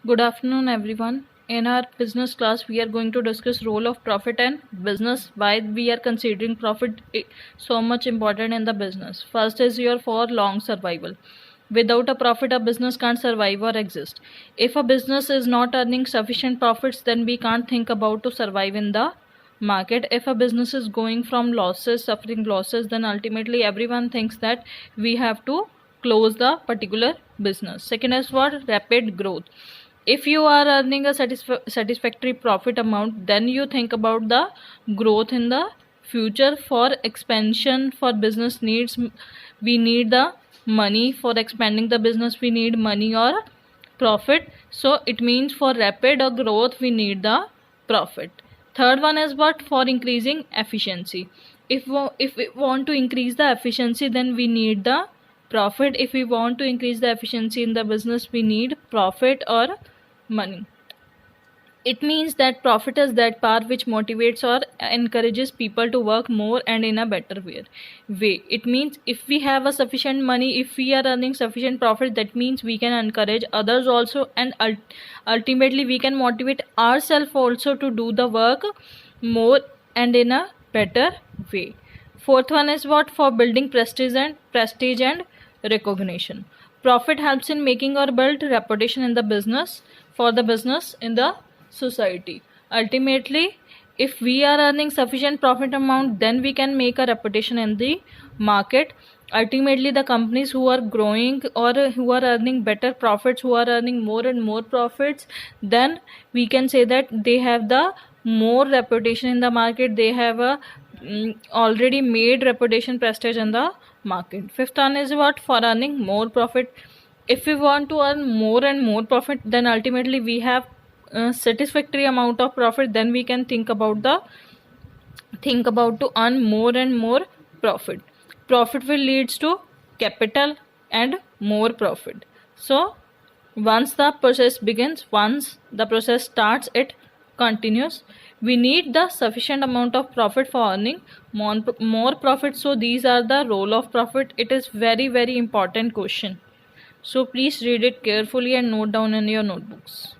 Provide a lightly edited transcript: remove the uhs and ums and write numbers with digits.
Good afternoon, everyone. In our business class, we are going to discuss role of profit and business. Why we are considering profit so much important in the business. First is your for long survival. Without a profit, a business can't survive or exist. If a business is not earning sufficient profits, then we can't think about to survive in the market. If a business is going from losses, suffering losses, then ultimately everyone thinks that we have to close the particular business. Second is what? Rapid growth. If you are earning a satisfactory profit amount, then you think about the growth in the future. For expansion, for business needs, we need the money. For expanding the business, we need money or profit. So it means for rapid or growth, we need the profit. Third one is what? For increasing efficiency. If we want to increase the efficiency, then we need the profit. If we want to increase the efficiency in the business, we need profit or money. It means that profit is that power which motivates or encourages people to work more and in a better way. It means if we have a sufficient money, if we are earning sufficient profit, that means we can encourage others also, and ultimately we can motivate ourselves also to do the work more and in a better way. Fourth one is what? For building prestige and recognition. Profit helps in making or build reputation in the business, for the business in the society. Ultimately, if we are earning sufficient profit amount, then we can make a reputation in the market. Ultimately, the companies who are growing or who are earning better profits, who are earning more and more profits, then we can say that they have the more reputation in the market. They have a already made reputation, prestige in the market. Fifth one is what? For earning more profit. If we want to earn more and more profit, then ultimately we have a satisfactory amount of profit, then we can think about to earn more and more profit. Profit will leads to capital and more profit. So once the process begins, once the process starts, it continues. We need the sufficient amount of profit for earning more profit. So these are the role of profit. It is very important question. So please read it carefully and note down in your notebooks.